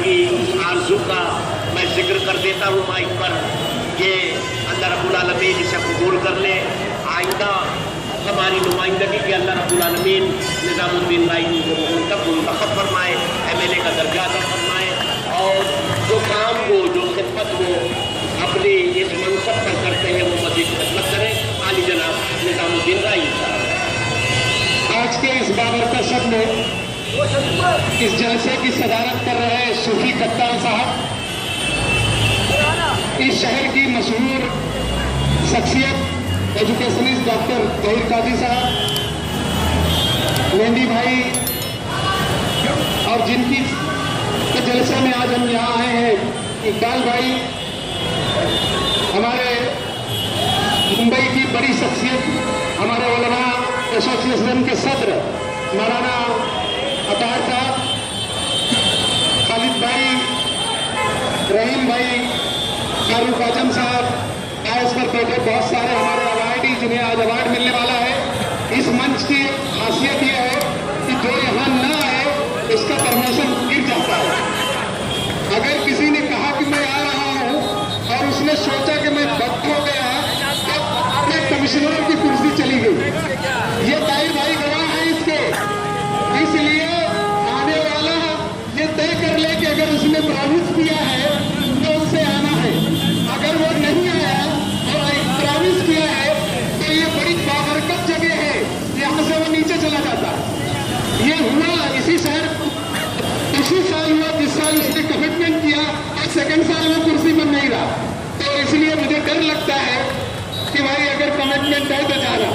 की आरज़ू का मैं जिक्र कर देता हूँ माइक पर कि अल्लाह रब्बुल आलमीन इसे कबूल कर ले। आइंदा हमारी नुमाइंदगी के अल्लाह रब्बुल आलमीन निज़ामुद्दीन राई को मुंतखब फरमाए, MLA का दर्जा अता फरमाए और जो काम वो जो खिदमत वो अपनी इस मनसब पर करते हैं वो मज़ीद खिदमत करें। आली जनाब निज़ामुद्दीन राई साहब। आज के इस बाबरकत शब में इस जलसे की सदारत कर रहे सूफी कप्तान साहब, इस शहर की मशहूर शख्सियत एजुकेशनिस्ट डॉक्टर जहीर काजी साहब, मेहंदी भाई और जिनकी के जलसे में आज हम यहाँ आए हैं इकबाल भाई, हमारे मुंबई की बड़ी शख्सियत, हमारे उलमा एसोसिएशन के सदर मौलाना अतार साहब, खालिद भाई, रहीम भाई, फारूक आजम साहब, आज पर बैठे बहुत सारे हमारे अवार्डी जिन्हें आज अवार्ड मिलने वाला है। इस मंच की खासियत यह है कि जो यहाँ न आए इसका प्रमोशन गिर जाता है। अगर किसी ने कहा कि मैं आ रहा हूँ और उसने सोचा कि मैं वक्त हो गया तो अपने कमिश्नरों की कुर्सी चली गई। ये ताहिर भाई गवाह है इसके, इसलिए आने वाला ये तय कर ले कि अगर उसने प्रॉमिस किया है तो उससे आना है। अगर वो नहीं आया और प्रॉमिस किया है तो ये बड़ी बाबरकत जगह है, यहाँ से वो नीचे चला जाता है। ये हुआ इसी साल हुआ जिस साल उसने कमिटमेंट किया और सेकंड साल वो कुर्सी पर नहीं रहा। तो इसलिए मुझे डर लगता है कि भाई अगर कमिटमेंट है तो जाना।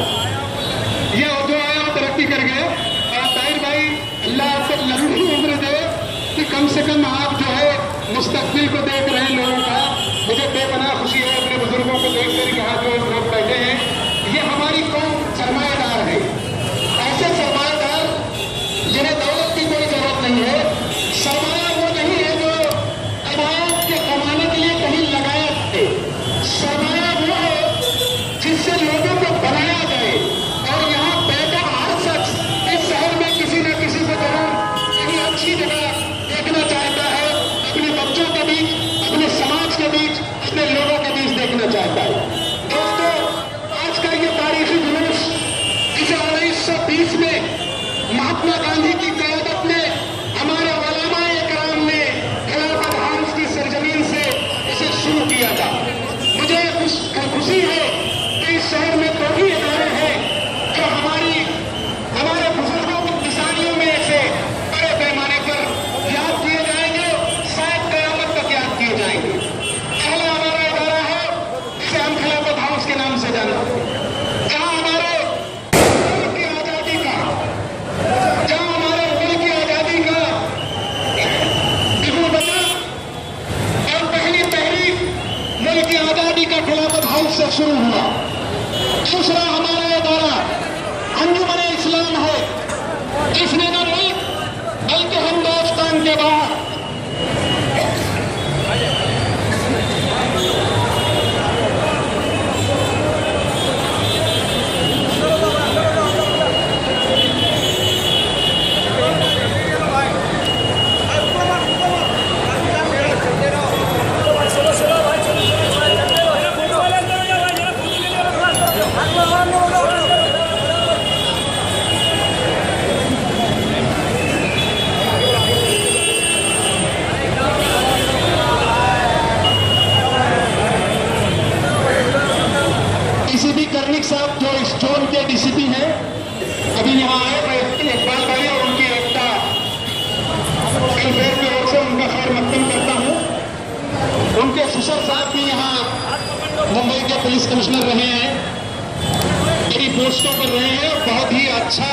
ये जो आया वो तरक्की कर गए और ताहिर भाई अल्लाह आपको लंबी उम्र दे कि कम से कम आप जो है मुस्तकबिल को देख रहे हैं लोगों का। मुझे बेपनाह खुशी है अपने बुजुर्गों को देख कर कहा जो लोग बैठे हैं, ये हमारी कौम सरमाएदार है। ऐसे सरमाएदार जिन्हें दौलत की कोई जरूरत नहीं है। सरमाया वो नहीं है जो इबादत के कमाने के लिए कहीं लगाया है। सरमाया वो है जिससे लोगों को बनाया जाए। और यहाँ बैठा हर शख्स इस शहर में किसी न किसी को जरूर कहीं अच्छी जगह देखना चाहता है, अपने बच्चों के बीच, अपने समाज के बीच, अपने लोगों के बीच देखना चाहता है। दोस्तों, आज का ये तारीखी जुलूस जिसे 1920 में महात्मा गांधी की क़यादत में हमारे उलमाए कराम ने खिलाफत हाउस की सरजमीन से इसे शुरू किया था। मुझे खुशी है कि इस शहर में दो ही इदारे हैं जो हमारे बुजुर्गों की निशानियों में से बड़े पैमाने पर याद किए जाएंगे, शायद क़यामत तक याद किए जाएंगे। पहला हमारा इदारा है जिसे हम खिलाफत हाउस के नाम से जानते हैं, जहाँ हमारे मुल्क की आज़ादी का बिगुल बचा और पहली तहरीक मुल्क की आज़ादी का खिलाफत हाउस से शुरू हुआ। दूसरा हमारा इदारा अंजुमन इस्लाम है, जिसने न मुल्क बल्कि हिंदुस्तान के बाहर कर्निक साहब जो इस जोन के DCP हैं, अभी यहाँ आए। मैं इकबाल भाई और उनकी एकता वेलफेयर की ओर से उनका खैर मकदम करता हूँ। उनके ससुर साहब भी यहाँ मुंबई के पुलिस कमिश्नर रहे हैं, बड़ी पोस्टों पर रहे हैं। बहुत ही अच्छा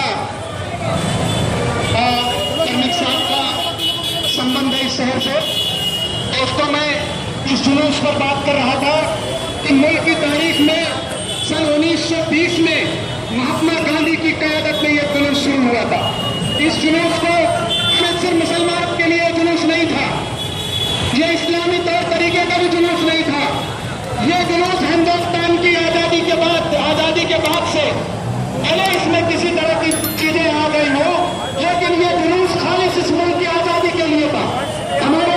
कर्निक साहब का संबंध है इस शहर से। दोस्तों, मैं इस जुलूस पर बात कर रहा था कि मुल्क की तारीख में सन 1920 में महात्मा गांधी की क़यादत में यह जुलूस शुरू हुआ था। इस जुलूस को सिर्फ मुसलमान के लिए जुलूस नहीं था, यह इस्लामी तौर तरीके का भी जुलूस नहीं था। यह जुलूस हिंदुस्तान की आज़ादी के बाद से, भले इसमें किसी तरह की चीजें आ गई हो, लेकिन यह जुलूस खालिस इस मुल्क की आज़ादी के लिए था। हमारे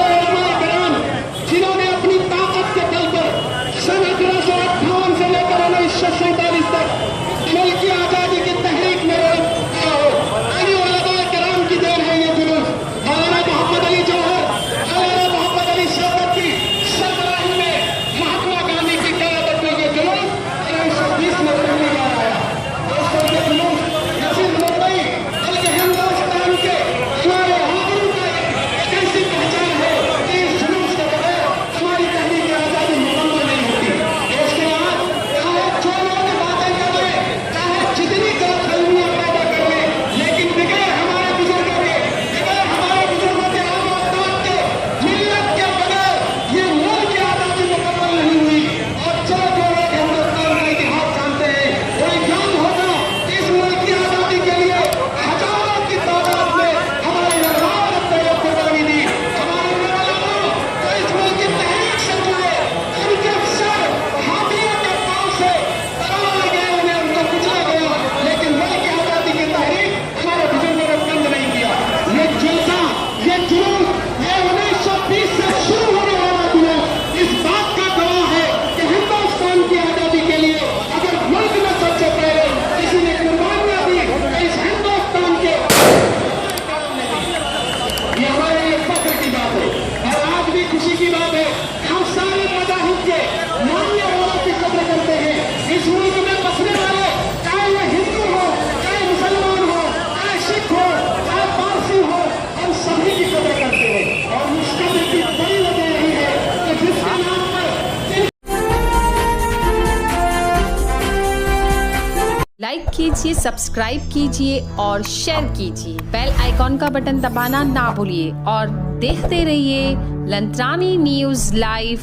कीजिए, सब्सक्राइब कीजिए और शेयर कीजिए। बेल आइकॉन का बटन दबाना ना भूलिए और देखते रहिए लंत्रानी न्यूज़ लाइव।